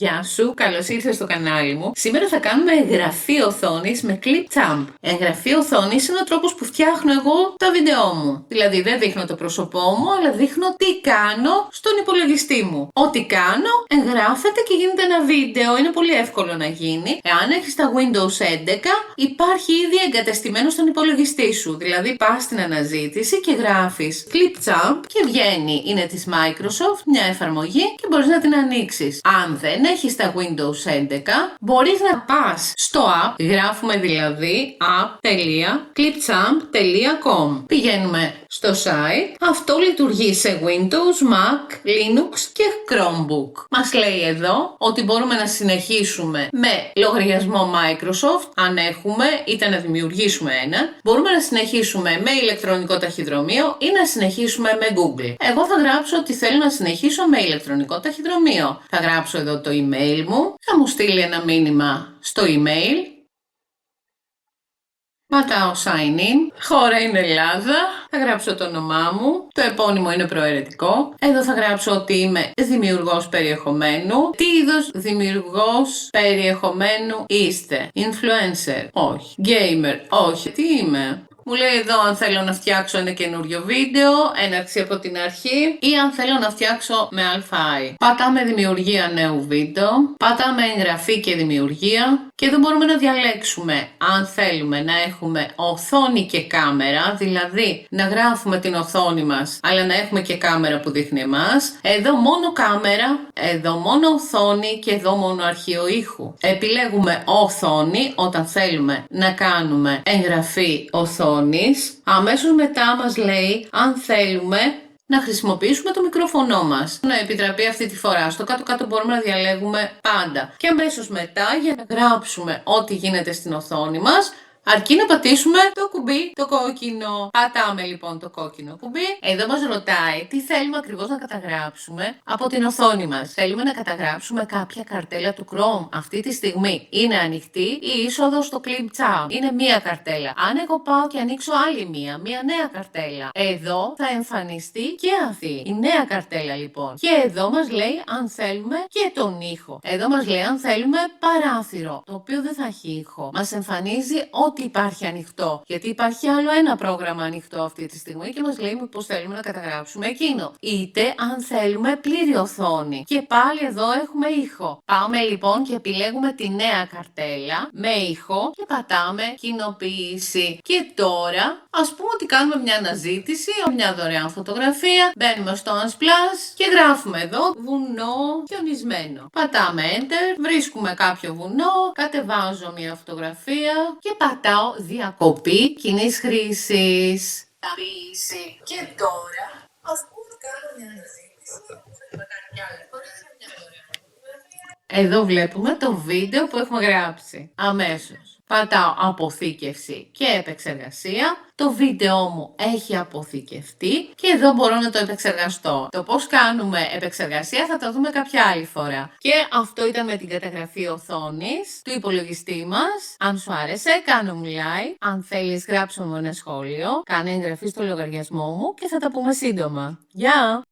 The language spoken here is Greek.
Γεια σου, καλώς ήρθες στο κανάλι μου. Σήμερα θα κάνουμε εγγραφή οθόνης με ClipChamp. Εγγραφή οθόνης είναι ο τρόπος που φτιάχνω εγώ τα βίντεό μου. Δηλαδή δεν δείχνω το πρόσωπό μου, αλλά δείχνω τι κάνω στον υπολογιστή μου. Ό,τι κάνω εγγράφεται και γίνεται ένα βίντεο. Είναι πολύ εύκολο να γίνει. Εάν έχεις τα Windows 11, υπάρχει ήδη εγκατεστημένο στον υπολογιστή σου. Δηλαδή πας στην αναζήτηση και γράφεις ClipChamp και βγαίνει. Είναι της Microsoft, μια εφαρμογή και μπορείς να την ανοίξεις. Αν δεν έχεις τα Windows 11, μπορείς να πας στο app, γράφουμε δηλαδή app.clipchamp.com. Πηγαίνουμε στο site, αυτό λειτουργεί σε Windows, Mac, Linux και Chromebook. Μας λέει εδώ ότι μπορούμε να συνεχίσουμε με λογαριασμό Microsoft, αν έχουμε, είτε να δημιουργήσουμε ένα. Μπορούμε να συνεχίσουμε με ηλεκτρονικό ταχυδρομείο ή να συνεχίσουμε με Google. Εγώ θα γράψω ότι θέλω να συνεχίσω με ηλεκτρονικό ταχυδρομείο. Θα γράψω εδώ το email μου, θα μου στείλει ένα μήνυμα στο email. Πατάω sign in, χώρα είναι Ελλάδα, θα γράψω το όνομά μου, το επώνυμο είναι προαιρετικό. Εδώ θα γράψω ότι είμαι δημιουργός περιεχομένου. Τι είδος δημιουργός περιεχομένου είστε? Influencer? Όχι. Gamer? Όχι. Τι είμαι? Μου λέει εδώ αν θέλω να φτιάξω ένα καινούριο βίντεο, έναρξη από την αρχή, ή αν θέλω να φτιάξω με αλφα-i. Πατάμε δημιουργία νέου βίντεο, πατάμε εγγραφή και δημιουργία και εδώ μπορούμε να διαλέξουμε αν θέλουμε να έχουμε οθόνη και κάμερα, δηλαδή να γράφουμε την οθόνη μας αλλά να έχουμε και κάμερα που δείχνει εμάς. Εδώ μόνο κάμερα, εδώ μόνο οθόνη και εδώ μόνο αρχείο ήχου. Επιλέγουμε οθόνη όταν θέλουμε να κάνουμε εγγραφή οθόνη. Αμέσως μετά μας λέει αν θέλουμε να χρησιμοποιήσουμε το μικρόφωνο μας. Να επιτραπεί αυτή τη φορά. Στο κάτω-κάτω μπορούμε να διαλέγουμε πάντα. Και αμέσως μετά για να γράψουμε ό,τι γίνεται στην οθόνη μας, αρκεί να πατήσουμε το κουμπί το κόκκινο. Πατάμε λοιπόν το κόκκινο κουμπί. Εδώ μας ρωτάει τι θέλουμε ακριβώς να καταγράψουμε από την οθόνη μας. Θέλουμε να καταγράψουμε κάποια καρτέλα του Chrome. Αυτή τη στιγμή είναι ανοιχτή η είσοδος στο ClipChamp. Είναι μία καρτέλα. Αν εγώ πάω και ανοίξω άλλη μία νέα καρτέλα. Εδώ θα εμφανιστεί και αυτή η νέα καρτέλα λοιπόν. Και εδώ μας λέει αν θέλουμε και τον ήχο. Εδώ μας λέει αν θέλουμε παράθυρο, το οποίο δεν θα έχει ήχο. Μας εμφανίζει ότι υπάρχει ανοιχτό. Γιατί υπάρχει άλλο ένα πρόγραμμα ανοιχτό αυτή τη στιγμή και μας λέει πως θέλουμε να καταγράψουμε εκείνο. Είτε αν θέλουμε πλήρη οθόνη. Και πάλι εδώ έχουμε ήχο. Πάμε λοιπόν και επιλέγουμε τη νέα καρτέλα με ήχο και πατάμε κοινοποίηση. Και τώρα ας πούμε ότι κάνουμε μια αναζήτηση, μια δωρεάν φωτογραφία. Μπαίνουμε στο Unsplash και γράφουμε εδώ βουνό χιονισμένο. Πατάμε Enter, βρίσκουμε κάποιο βουνό, κατεβάζω μια φωτογραφία και πατάω διακοπή κοινής χρήσης. Και τώρα ας πούμε κάνουμε μια αναζήτηση. Εδώ βλέπουμε το βίντεο που έχουμε γράψει. Αμέσως πατάω αποθήκευση και επεξεργασία. Το βίντεό μου έχει αποθηκευτεί και εδώ μπορώ να το επεξεργαστώ. Το πώς κάνουμε επεξεργασία θα το δούμε κάποια άλλη φορά. Και αυτό ήταν με την καταγραφή οθόνης του υπολογιστή μας. Αν σου άρεσε, κάνε μου like. Αν θέλεις, γράψε μου ένα σχόλιο. Κάνε εγγραφή στο λογαριασμό μου και θα τα πούμε σύντομα. Γεια!